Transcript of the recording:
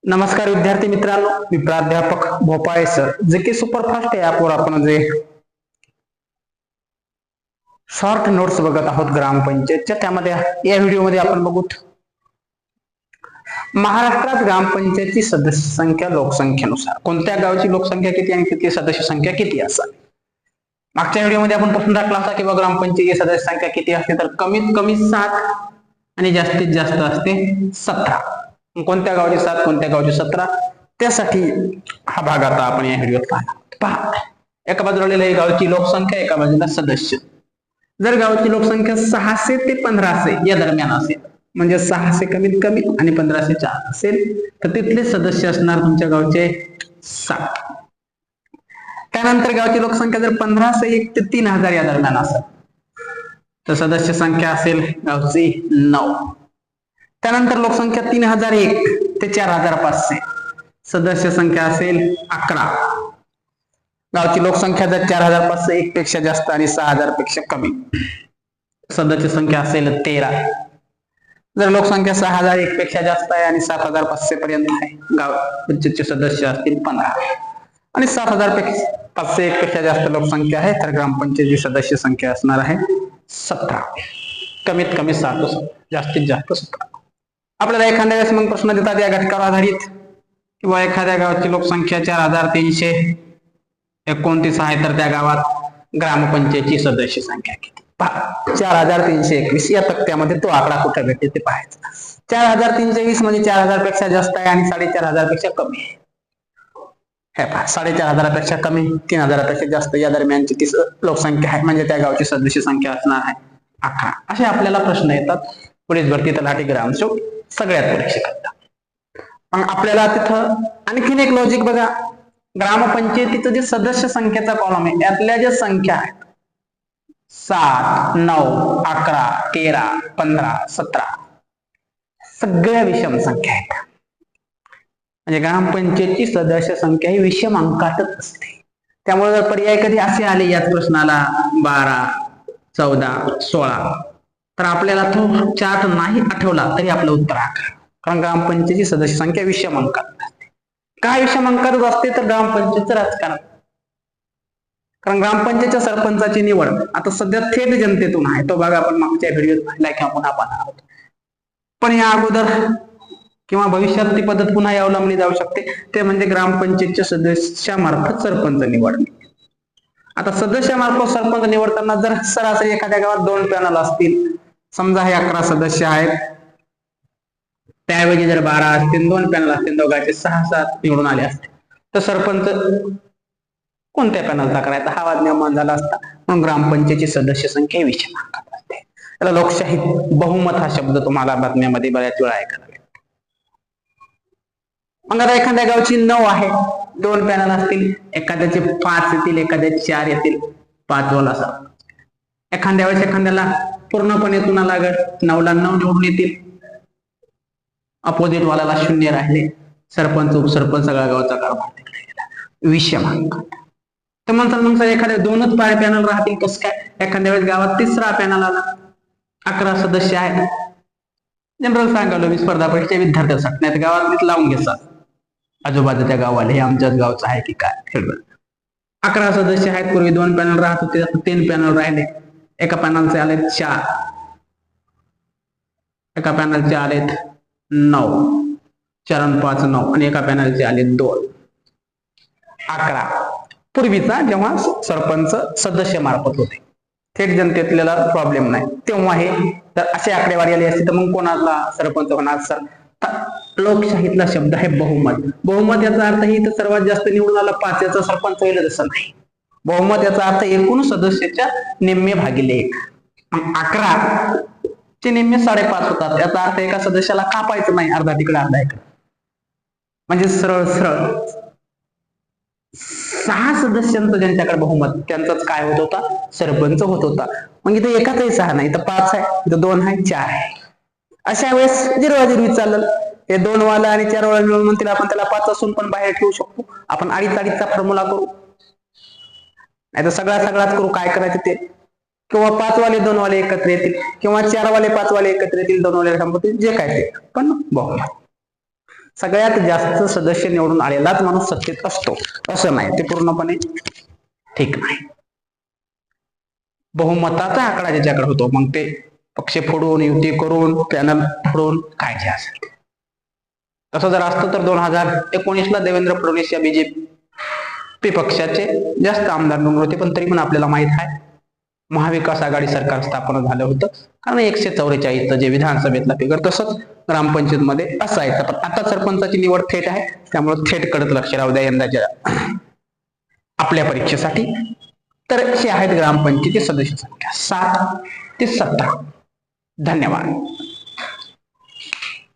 नमस्कार विद्यार्थी मित्रांनो, मी प्राध्यापक भोपाळे सर. जे की सुपरफास्ट या ॲपवर आपण जे शॉर्ट नोट्स बघत आहोत ग्रामपंचायतच्या, त्यामध्ये या व्हिडिओमध्ये आपण बघू महाराष्ट्रात ग्रामपंचायतची सदस्य संख्या लोकसंख्येनुसार कोणत्या गावची लोकसंख्या किती आणि तिथली सदस्य संख्या किती असावी. मागच्या व्हिडिओमध्ये आपण प्रश्न टाकला होता की ग्रामपंचायतीची सदस्य संख्या किती असते, तर कमीत कमी 7 आणि जास्तीत जास्त असते 17. कोणत्या गावची 7, कोणत्या गावची 17, त्यासाठी हा भाग आता आपण या व्हिडिओत पाहणार. पहा, एका बाजूला आहे गावची लोकसंख्या, एका बाजूला सदस्य. जर गावची लोकसंख्या 600 ते 1500 या दरम्यान असेल, म्हणजे 600 कमीत कमी आणि 1500 4 असेल, तर तिथले सदस्य असणार तुमच्या गावचे 7. त्यानंतर गावची लोकसंख्या जर 1501 ते 3000 या दरम्यान असेल, तर सदस्य संख्या असेल गावची 9. त्यानंतर लोकसंख्या 3001 ते 4500, सदस्य संख्या असेल 11. गावची लोकसंख्या जर 4501 पेक्षा जास्त आणि 6000 पेक्षा कमी, सदस्य संख्या असेल 13. जर लोकसंख्या 6001 पेक्षा जास्त आहे आणि 7500 पर्यंत आहे, गाव पंचायतचे सदस्य असतील 15. आणि 7501 पेक्षा जास्त लोकसंख्या आहे, तर ग्रामपंचायतीची सदस्य संख्या असणार आहे 17. कमीत कमी 7, जास्तीत जास्त 17. आपल्याला एखाद्या वेळेस मग प्रश्न देतात या घटकावर आधारित, किंवा एखाद्या गावाची लोकसंख्या 4329 आहे, तर त्या गावात ग्रामपंचायतीची सदस्य संख्या किती. 4321 या तक्त्यामध्ये तो आकडा कुठे भेटते ते पाहायचं. 4320 म्हणजे 4000 पेक्षा जास्त आहे आणि 4500 पेक्षा कमी आहे. हे पहा, 4500 पेक्षा कमी, 3000 पेक्षा जास्त या दरम्यानची ती लोकसंख्या आहे, म्हणजे त्या गावची सदस्य संख्या असणार आहे 11. असे आपल्याला प्रश्न येतात पोलीस भरती, तलाठी, ग्रामसेवक सगळ्यात परीक्षेत. मग आपल्याला तिथं आणखीन एक लॉजिक बघा. ग्रामपंचायतीचं जे सदस्य संख्येचा कॉलम आहे, त्यातल्या ज्या संख्या आहेत 7, 9, 11, 13, 15, 17 सगळ्या विषम संख्या आहेत. म्हणजे ग्रामपंचायतीची सदस्य संख्या ही विषम अंकातच असते. त्यामुळे जर पर्याय कधी असे आले याच प्रश्नाला 12, 14, 16, तर आपल्याला तो चार्ट नाही आठवला तरी आपलं उत्तर आहे. कारण ग्रामपंचायतीची सदस्य संख्या विषम अंकात असते. काय विषम अंकातच असते, तर ग्रामपंचायतचं राजकारण. कारण ग्रामपंचायतच्या सरपंचाची निवड आता सध्या थेट जनतेतून आहे, तो भाग आपण मागच्या व्हिडिओत पाहिला किंवा पुन्हा पाहणार आहोत. पण या अगोदर किंवा भविष्यात ती पद्धत पुन्हा अवलंबली जाऊ शकते, ते म्हणजे ग्रामपंचायतच्या सदस्यामार्फत सरपंच निवडणे. आता सदस्यामार्फत सरपंच निवडताना जर सरासरी एखाद्या गावात 2 पॅनल असतील, समजा हे 11 सदस्य आहेत, त्याऐवजी जर 12 असतील, 2 पॅनल असतील, दोघांचे 6-7 निवडून आले असते, तर सरपंच कोणत्या पॅनलचा करायचा हा वाद निर्माण झाला असता. म्हणून ग्रामपंचायतीची सदस्य संख्या विषम अंकात असते. त्याला लोकशाही बहुमत हा शब्द तुम्हाला बातम्यामध्ये बऱ्याच वेळा ऐकायला मिळतो. मग आता एखाद्या गावची 9 आहे, 2 पॅनल असतील, एखाद्याचे 5 येतील, एखाद्याचे 4 येतील, 5 वाला सरपंच. एखाद्या वेळेस एखाद्याला पूर्णपणे तुना लागत 9ला 9 निवडून येतील, अपोजिट वाल्याला 0 राहिले, सरपंच उपसरपंच सगळ्या गावचा कारभार तिकडे गेला, विषम अंकात. तर म्हणतात मग सर एखाद्या 2च पॅनल राहतील कसं काय. एखाद्या वेळेस गावात 3रा पॅनल आला, 11 सदस्य आहेत. जनरल सांगालो मी स्पर्धा परीक्षेच्या विद्यार्थ्यांसाठी, नाही तर गावात लावून घेतात आजूबाजूच्या गावाला, हे आमच्याच गावचं आहे की काय. 11 सदस्य आहेत, पूर्वी 2 पॅनल राहत होते, 3 पॅनल राहिले. एका पॅनलचे आलेत 4, एका पॅनलचे आलेत 9, 4 आणि 5 9, आणि एका पॅनलचे आले 2, 11. पूर्वीचा जेव्हा सरपंच सदस्य मार्फत होते, थेट जनतेतलेला प्रॉब्लेम नाही, तेव्हा हे तर अशी आकडेवारी आली असती, तर मग कोणाला सरपंच होणार सर. लोकशाहीतला शब्द आहे बहुमत. बहुमत याचा अर्थ ही तर सर्वात जास्त निवडून आला 5 याचा सरपंच होईल असं नाही. बहुमत याचा अर्थ एकूण सदस्याच्या निम्मे भागिले 1. मग 11 चे निम्मे 5.5 होतात. याचा अर्थ एका सदस्याला कापायचं नाही, अर्धा तिकडे अर्धा इकडे. म्हणजे सरळ सरळ 6 सदस्यांचं ज्यांच्याकडे बहुमत त्यांचाच काय होत होता, सरपंच होत होता. मग इथे एकाचाही 6 नाही, इथं 5 आहे, इथं 2 आहे, 4 आहे. अशा वेळेस जिरवाजिरवी चालेल. हे 2 वाला आणि 4 वाला मिळून म्हणतील आपण त्याला 5 असून पण बाहेर ठेवू शकतो. आपण अडीच फॉर्म्युला करू, नाही तर सगळाच करू. काय करायचं ते, किंवा 5 वाले 2 वाले एकत्र येतील, किंवा 4 वाले 5 वाले एकत्र येतील, 2 वाले जे काय ते, पण बहुमत. सगळ्यात जास्त सदस्य निवडून आलेलाच माणूस सत्तेत असतो असं नाही, ते पूर्णपणे ठीक नाही. बहुमताचा आकडा ज्याच्याकडे होतो मग ते पक्ष फोडून युती करून पॅनल फोडून काय जे असेल. तसं जर असतं तर 2019ला देवेंद्र फडणवीस या बीजेपी पक्षाचे जास्त आमदार निवडून होते, पण तरी पण आपल्याला माहित आहे महाविकास आघाडी सरकार स्थापन झालं होतं, कारण 144 जे विधानसभेतला फिगर तसंच ग्रामपंचायत मध्ये असायचं. पण आता सरपंचाची निवड थेट आहे, त्यामुळे थेट कडक लक्ष राहू द्या यंदाच्या आपल्या परीक्षेसाठी. तर हे आहेत ग्रामपंचायती सदस्य संख्या 7 ते 17. धन्यवाद.